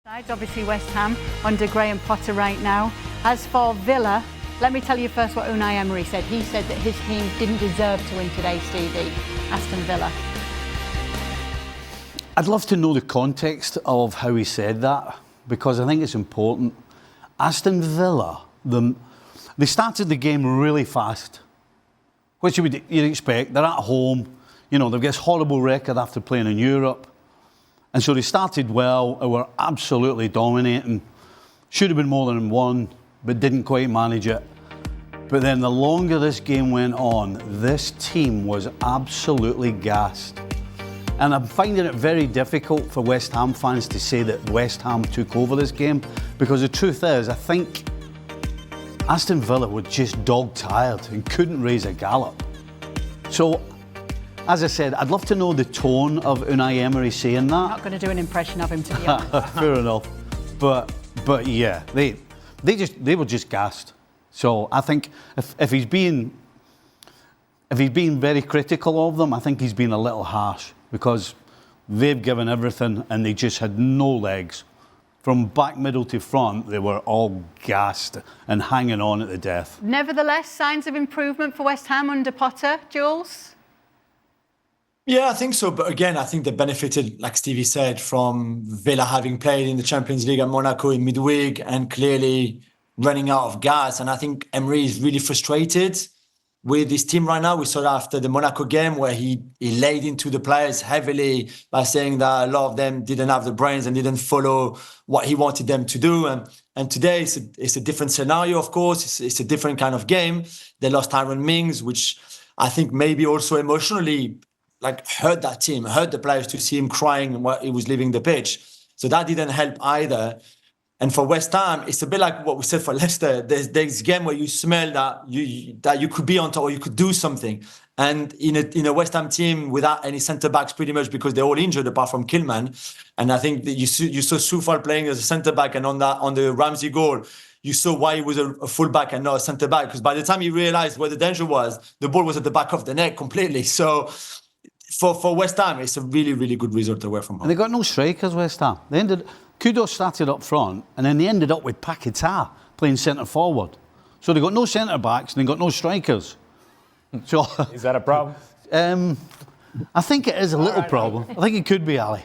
Obviously West Ham under Graham Potter right now. As for Villa, let me tell you first what Unai Emery said. He said that his team didn't deserve to win today, Stevie. Aston Villa. I'd love to know the context of how he said that, because I think it's important. Aston Villa, they started the game really fast, which you'd expect. They're at home, you know, they've got this horrible record after playing in Europe. And so they started well, they were absolutely dominating. Should have been more than one, but didn't quite manage it. But then the longer this game went on, this team was absolutely gassed. And I'm finding it very difficult for West Ham fans to say that West Ham took over this game, because the truth is, I think Aston Villa were just dog-tired and couldn't raise a gallop. So, as I said, I'd love to know the tone of Unai Emery saying that. I'm not going to do an impression of him, to be honest. Fair enough. But yeah, they were just gassed. So I think if he's being very critical of them, I think he's been a little harsh, because they've given everything and they just had no legs. From back, middle to front, they were all gassed and hanging on at the death. Nevertheless, signs of improvement for West Ham under Potter, Jules? Yeah, I think so. But again, I think they benefited, like Stevie said, from Villa having played in the Champions League at Monaco in midweek and clearly running out of gas. And I think Emery is really frustrated with his team right now. We saw that after the Monaco game, where he laid into the players heavily by saying that a lot of them didn't have the brains and didn't follow what he wanted them to do. And today it's a different scenario, of course. It's a different kind of game. They lost Aaron Mings, which I think maybe also emotionally hurt that team, hurt the players to see him crying while he was leaving the pitch. So that didn't help either. And for West Ham, it's a bit like what we said for Leicester. There's this game where you smell that you could be on top or you could do something. And in a West Ham team without any centre-backs pretty much, because they're all injured apart from Kilman. And I think that you saw Soufal playing as a centre-back, and on the Ramsey goal, you saw why he was a full-back and not a centre-back. Because by the time he realised where the danger was, the ball was at the back of the net completely. So for West Ham, it's a really, really good result away from home. And they got no strikers, West Ham. Kudos started up front, and then they ended up with Paquetá playing centre forward. So they got no centre backs and they got no strikers. So is that a problem? I think it is a little problem. I think it could be, Ali.